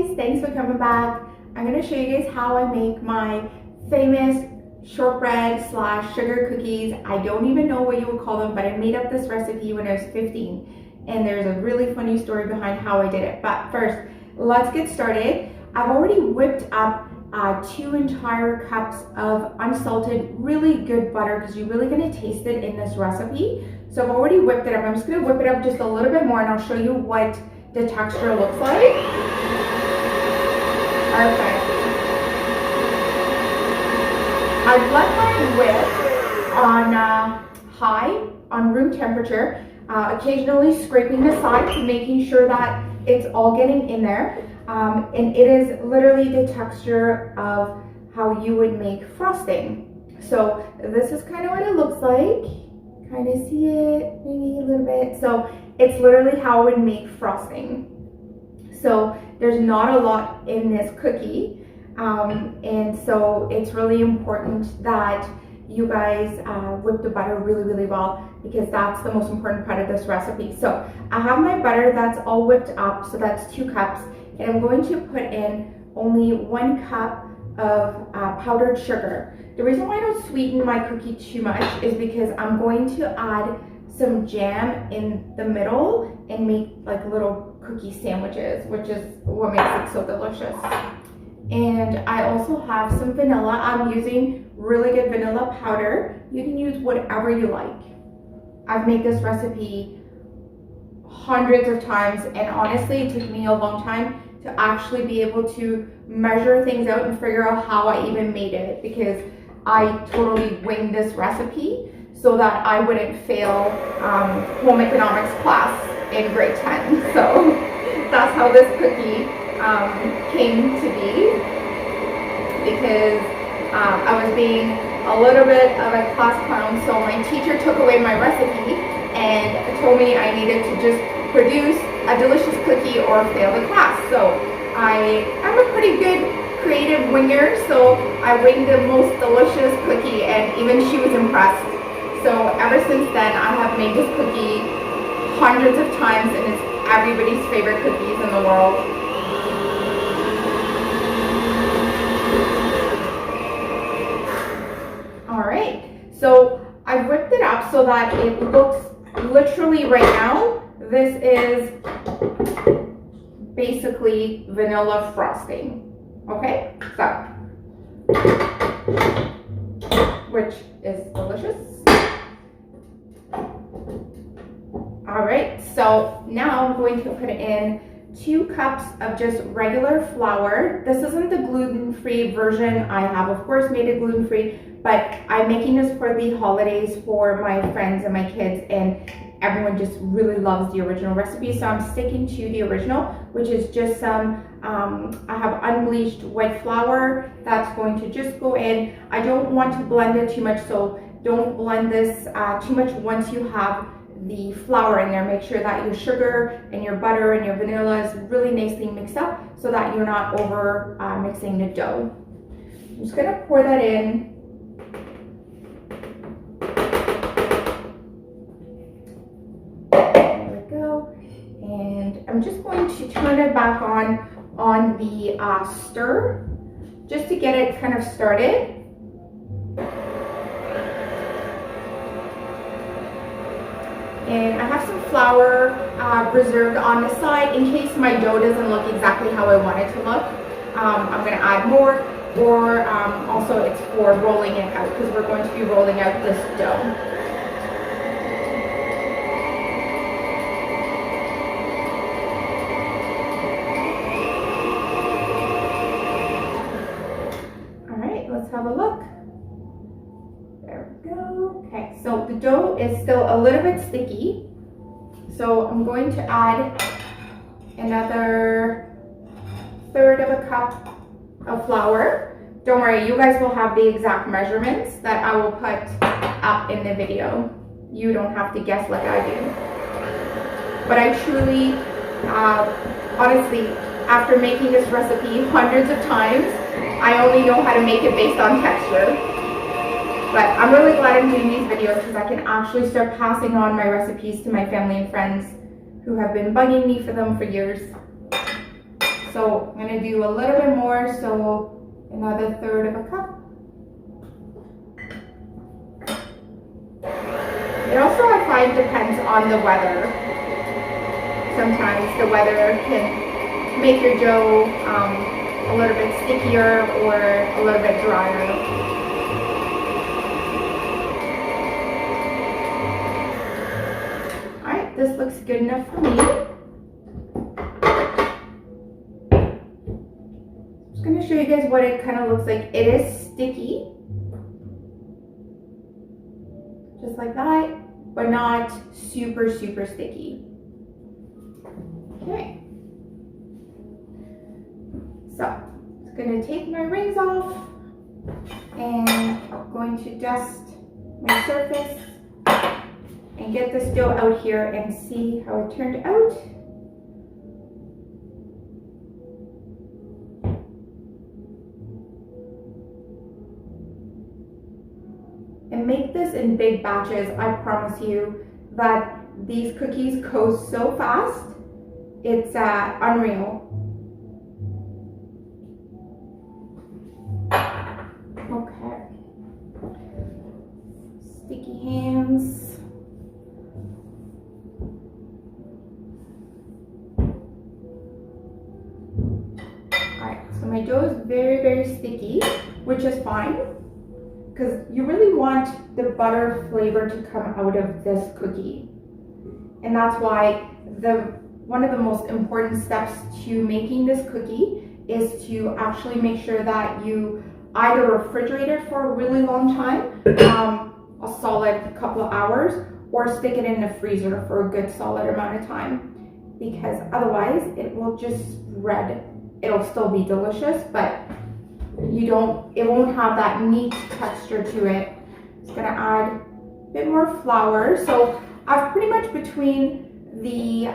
guys, thanks for coming back. I'm going to show you guys how I make my famous shortbread slash sugar cookies. I don't even know what you would call them, but I made up this recipe when I was 15, and there's a really funny story behind how I did it. But first, let's get started. I've already whipped up 2 entire cups of unsalted, really good butter, because you're really going to taste it in this recipe. So I've already whipped it up. I'm just going to whip it up just a little bit more, and I'll show you what the texture looks like. Perfect. I've let my whip on high, on room temperature, occasionally scraping the sides, making sure that it's all getting in there. And it is literally the texture of how you would make frosting. So this is kind of what it looks like. Kind of see it, maybe a little bit. So it's literally how I would make frosting. So there's not a lot in this cookie. And so it's really important that you guys whip the butter really, really well, because that's the most important part of this recipe. So I have my butter that's all whipped up, so that's 2 cups. And I'm going to put in only 1 cup of powdered sugar. The reason why I don't sweeten my cookie too much is because I'm going to add some jam in the middle and make like little cookie sandwiches, which is what makes it so delicious. And I also have some vanilla. I'm using really good vanilla powder. You can use whatever you like. I've made this recipe hundreds of times, and honestly it took me a long time to actually be able to measure things out and figure out how I even made it, because I totally winged this recipe so that I wouldn't fail home economics class in grade 10. So that's how this cookie came to be, because I was being a little bit of a class clown. So my teacher took away my recipe and told me I needed to just produce a delicious cookie or fail the class. So I'm a pretty good creative winger, so I winged the most delicious cookie, and even she was impressed. So ever since then, I have made this cookie hundreds of times, and it's everybody's favorite cookies in the world. All right, so I've whipped it up so that it looks literally right now, this is basically vanilla frosting, okay? So, which is delicious. All right, so now I'm going to put in 2 cups of just regular flour. This isn't the gluten-free version. I have, of course, made it gluten-free, but I'm making this for the holidays for my friends and my kids, and everyone just really loves the original recipe, so I'm sticking to the original, which is just some, I have unbleached white flour that's going to just go in. I don't want to blend it too much, so don't blend this too much. Once you have the flour in there, make sure that your sugar and your butter and your vanilla is really nicely mixed up so that you're not over mixing the dough. I'm just gonna pour that in. I'm just going to turn it back on the stir, just to get it kind of started. And I have some flour reserved on the side in case my dough doesn't look exactly how I want it to look. I'm going to add more, or also it's for rolling it out, because we're going to be rolling out this dough. Let's have a look. There we go. Okay, so the dough is still a little bit sticky, so I'm going to add another 1/3 of a cup of flour. Don't worry, you guys will have the exact measurements that I will put up in the video. You don't have to guess like I do. But I truly, honestly, after making this recipe hundreds of times, I only know how to make it based on texture. But I'm really glad I'm doing these videos, because I can actually start passing on my recipes to my family and friends who have been bugging me for them for years. So I'm gonna do a little bit more, so another third of a cup. It also, I find, depends on the weather. Sometimes the weather can make your dough a little bit stickier or a little bit drier. Alright, this looks good enough for me. I'm just going to show you guys what it kind of looks like. It is sticky. Just like that, but not super sticky. Okay. So, I'm going to take my rings off and I'm going to dust my surface and get this dough out here and see how it turned out. And make this in big batches. I promise you that these cookies go so fast. It's unreal. Okay. Sticky hands. Alright, so my dough is very sticky, which is fine, because you really want the butter flavor to come out of this cookie. And that's why one of the most important steps to making this cookie is to actually make sure that you either refrigerate it for a really long time, a solid couple of hours, or stick it in the freezer for a good solid amount of time, because otherwise it will just spread. It'll still be delicious, but it won't have that neat texture to it. Just gonna add a bit more flour. So I've pretty much, between the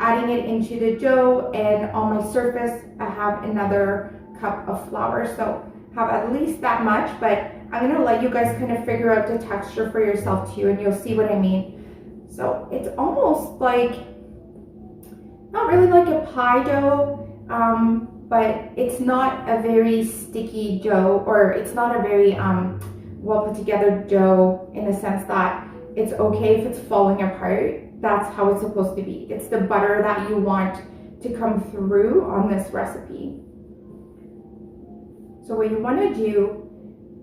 adding it into the dough and on my surface, I have another cup of flour. So have at least that much, but I'm gonna let you guys kind of figure out the texture for yourself too, and you'll see what I mean. So it's almost like, not really like a pie dough, but it's not a very sticky dough, or it's not a very well put together dough, in the sense that it's okay if it's falling apart. That's how it's supposed to be. It's the butter that you want to come through on this recipe. So what you want to do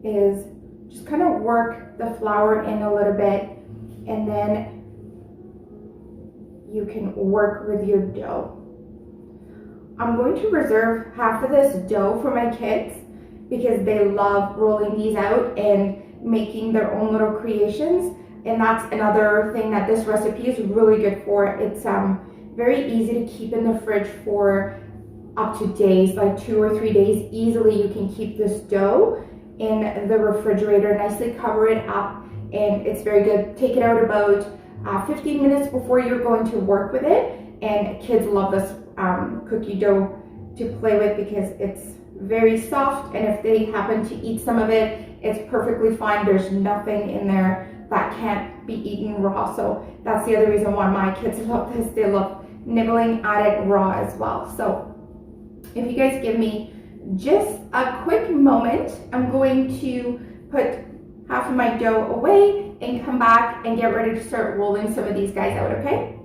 is just kind of work the flour in a little bit, and then you can work with your dough. I'm going to reserve half of this dough for my kids, because they love rolling these out and making their own little creations. And that's another thing that this recipe is really good for. It's very easy to keep in the fridge for up to days, like 2 or 3 days easily. You can keep this dough in the refrigerator, nicely cover it up, and it's very good. Take it out about 15 minutes before you're going to work with it, and kids love this cookie dough to play with, because it's very soft, and if they happen to eat some of it, it's perfectly fine. There's nothing in there that can't be eaten raw. So that's the other reason why my kids love this. They love nibbling at it raw as well. So if you guys give me just a quick moment, I'm going to put half of my dough away and come back and get ready to start rolling some of these guys out, okay?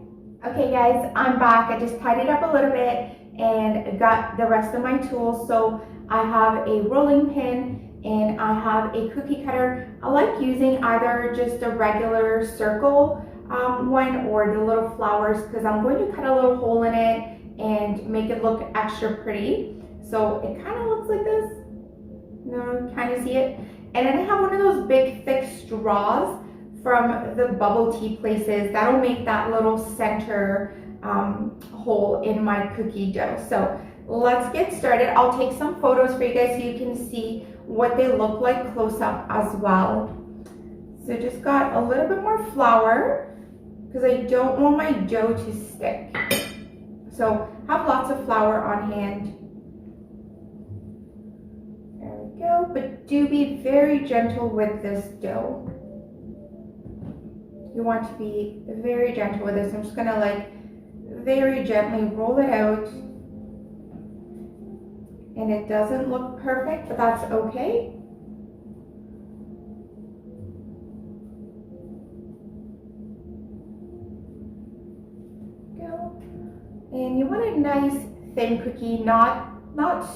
Okay guys, I'm back. I just tied it up a little bit and got the rest of my tools. So I have a rolling pin and I have a cookie cutter. I like using either just a regular circle one, or the little flowers, because I'm going to cut a little hole in it and make it look extra pretty. So it kind of looks like this. You kind of see it. And then I have one of those big thick straws from the bubble tea places. That'll make that little center hole in my cookie dough. So let's get started. I'll take some photos for you guys so you can see what they look like close up as well. So just got a little bit more flour, because I don't want my dough to stick. So have lots of flour on hand. There we go. But do be very gentle with this dough. You want to be very gentle with this. I'm just gonna like very gently roll it out. and it doesn't look perfect, but that's okay. Go. And you want a nice thin cookie, not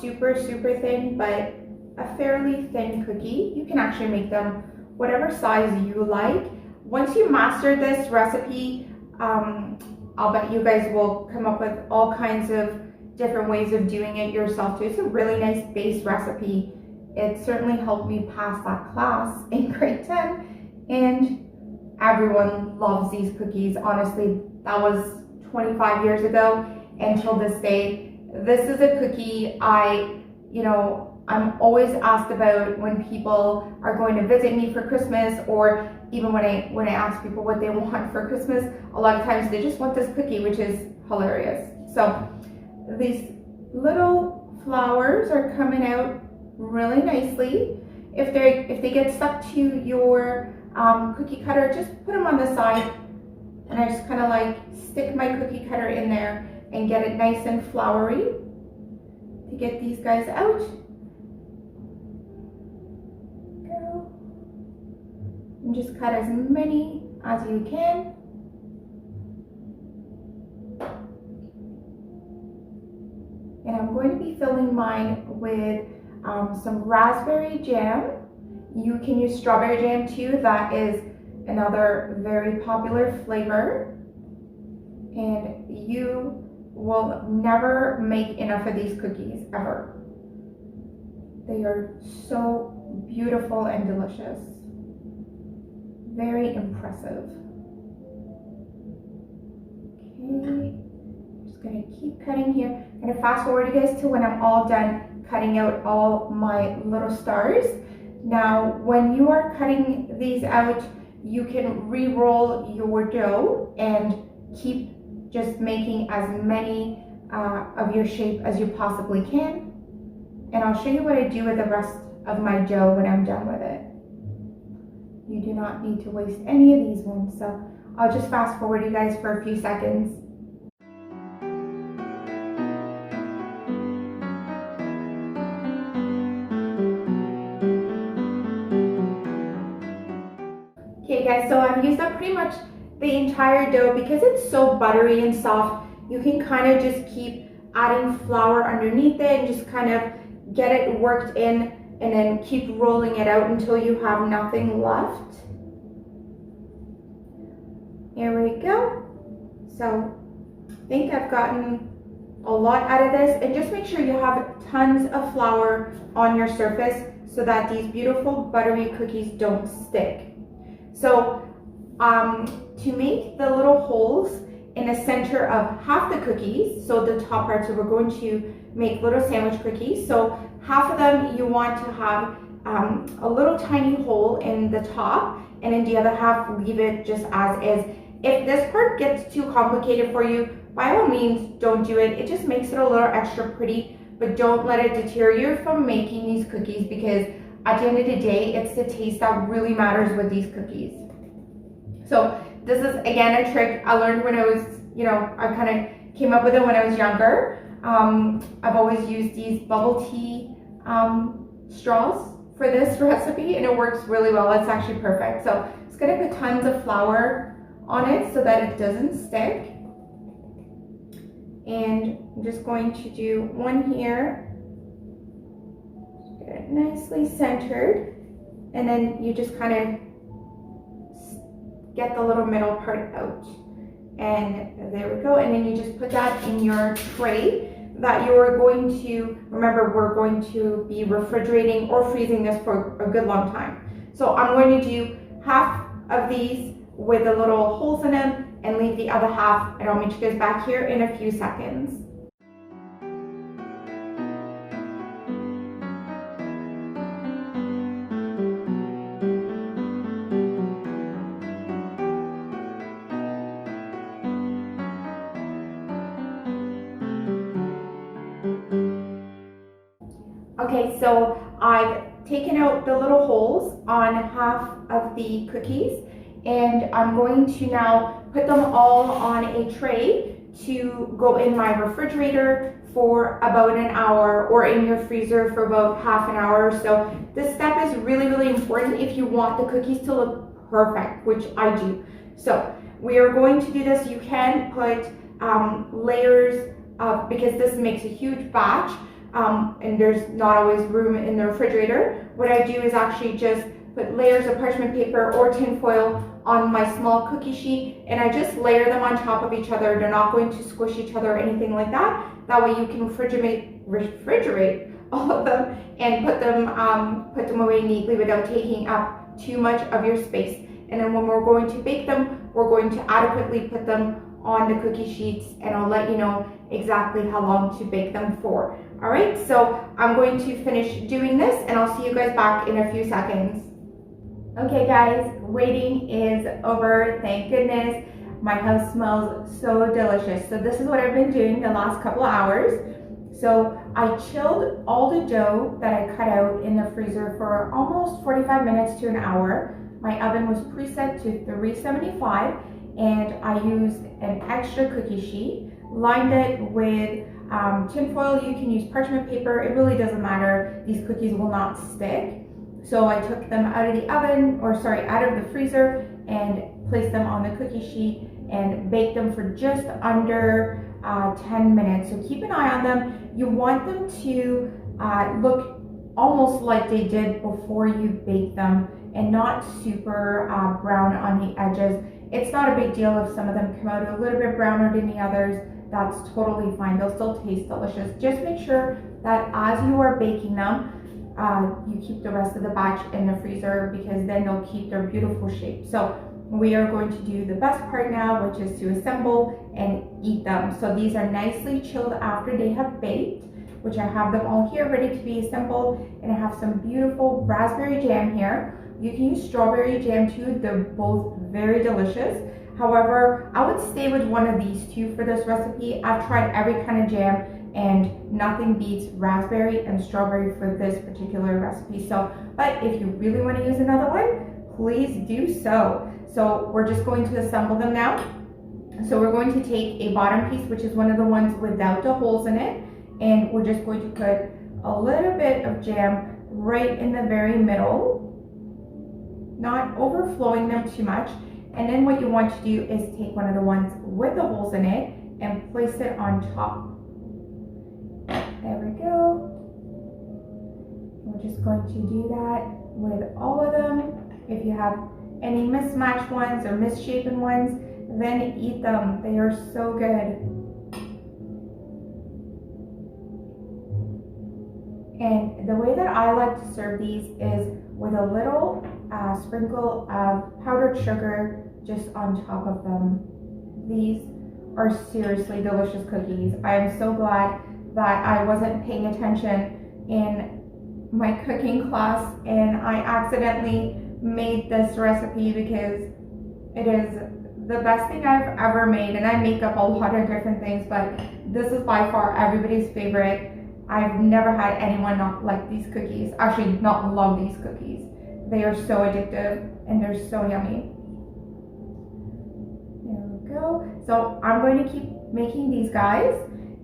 super thin, but a fairly thin cookie. You can actually make them whatever size you like. Once you master this recipe, I'll bet you guys will come up with all kinds of different ways of doing it yourself too. It's a really nice base recipe. It certainly helped me pass that class in grade 10, and everyone loves these cookies. Honestly, that was 25 years ago, and till this day, this is a cookie I'm always asked about when people are going to visit me for Christmas, or even when I ask people what they want for Christmas. A lot of times they just want this cookie, which is hilarious. So these little flowers are coming out really nicely. If they get stuck to your cookie cutter, just put them on the side, and I just kind of like stick my cookie cutter in there and get it nice and floury to get these guys out. And just cut as many as you can. And I'm going to be filling mine with some raspberry jam. You can use strawberry jam too. That is another very popular flavor. And you will never make enough of these cookies, ever. They are so beautiful and delicious. Very impressive. Okay, just gonna keep cutting here. I'm gonna fast forward you guys to when I'm all done cutting out all my little stars. Now, when you are cutting these out, you can re-roll your dough and keep just making as many of your shape as you possibly can. And I'll show you what I do with the rest of my dough when I'm done with it. You do not need to waste any of these ones, so I'll just fast forward you guys for a few seconds. Okay guys, so I've used up pretty much the entire dough. Because it's so buttery and soft, you can kind of just keep adding flour underneath it and just kind of get it worked in, and then keep rolling it out until you have nothing left. Here we go. So I think I've gotten a lot out of this, and just make sure you have tons of flour on your surface so that these beautiful buttery cookies don't stick. So to make the little holes in the center of half the cookies, so the top part, so we're going to make little sandwich cookies. So half of them you want to have a little tiny hole in the top, and then the other half leave it just as is. If this part gets too complicated for you, by all means don't do it. It just makes it a little extra pretty, but don't let it deter you from making these cookies, because at the end of the day, it's the taste that really matters with these cookies. So this is again a trick I learned when I was, I kind of came up with it when I was younger. I've always used these bubble tea straws for this recipe, and it works really well. It's actually perfect. So it's gonna put tons of flour on it so that it doesn't stick. And I'm just going to do one here. Get it nicely centered, and then you just kind of get the little middle part out. And there we go. And then you just put that in your tray that you're going to, remember, we're going to be refrigerating or freezing this for a good long time. So I'm going to do half of these with the little holes in them and leave the other half, and I'll meet you guys back here in a few seconds. Okay, so I've taken out the little holes on half of the cookies, and I'm going to now put them all on a tray to go in my refrigerator for about an hour, or in your freezer for about half an hour. So this step is really, really important if you want the cookies to look perfect, which I do. So we are going to do this. You can put layers because this makes a huge batch, and there's not always room in the refrigerator. What I do is actually just put layers of parchment paper or tin foil on my small cookie sheet, and I just layer them on top of each other. They're not going to squish each other or anything like that. That way you can refrigerate all of them and put them away neatly without taking up too much of your space. And then when we're going to bake them, we're going to adequately put them on the cookie sheets, and I'll let you know exactly how long to bake them for. All right, so I'm going to finish doing this, and I'll see you guys back in a few seconds. Okay guys, waiting is over, thank goodness. My house smells so delicious. So this is what I've been doing the last couple of hours. So I chilled all the dough that I cut out in the freezer for almost 45 minutes to an hour. My oven was preset to 375, and I used an extra cookie sheet, lined it with tin foil. You can use parchment paper, it really doesn't matter. These cookies will not stick. So I took them out of the oven, out of the freezer, and placed them on the cookie sheet and baked them for just under 10 minutes. So keep an eye on them. You want them to look almost like they did before you bake them, and not super brown on the edges. It's not a big deal if some of them come out a little bit browner than the others. That's totally fine. They'll still taste delicious. Just make sure that as you are baking them, you keep the rest of the batch in the freezer, because then they'll keep their beautiful shape. So we are going to do the best part now, which is to assemble and eat them. So these are nicely chilled after they have baked, which I have them all here ready to be assembled, and I have some beautiful raspberry jam here. You can use strawberry jam too, they're both very delicious. However, I would stay with one of these two for this recipe. I've tried every kind of jam, and nothing beats raspberry and strawberry for this particular recipe. So, but if you really want to use another one, please do so. So we're just going to assemble them now. So we're going to take a bottom piece, which is one of the ones without the holes in it, and we're just going to put a little bit of jam right in the very middle, not overflowing them too much. And then what you want to do is take one of the ones with the holes in it and place it on top. There we go. We're just going to do that with all of them. If you have any mismatched ones or misshapen ones, then eat them. They are so good. And the way that I like to serve these is with a little sprinkle of powdered sugar just on top of them. These are seriously delicious cookies. I am so glad that I wasn't paying attention in my cooking class and I accidentally made this recipe, because it is the best thing I've ever made. And I make up a lot of different things, but this is by far everybody's favorite. I've never had anyone not like these cookies, actually not love these cookies. They are so addictive and they're so yummy. There we go. So I'm going to keep making these guys,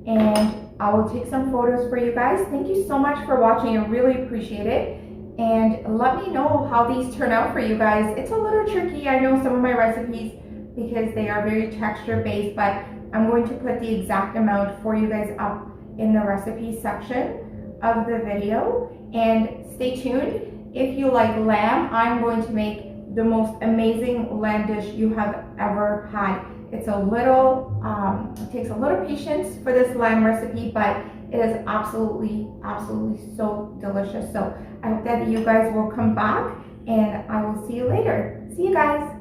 and I will take some photos for you guys. Thank you so much for watching. I really appreciate it. And let me know how these turn out for you guys. It's a little tricky, I know, some of my recipes, because they are very texture based, but I'm going to put the exact amount for you guys up in the recipe section of the video. And stay tuned. If you like lamb, I'm going to make the most amazing lamb dish you have ever had. It's a little, it takes a little patience for this lamb recipe, but it is absolutely so delicious. So I hope that you guys will come back, and I will see you later. See you guys.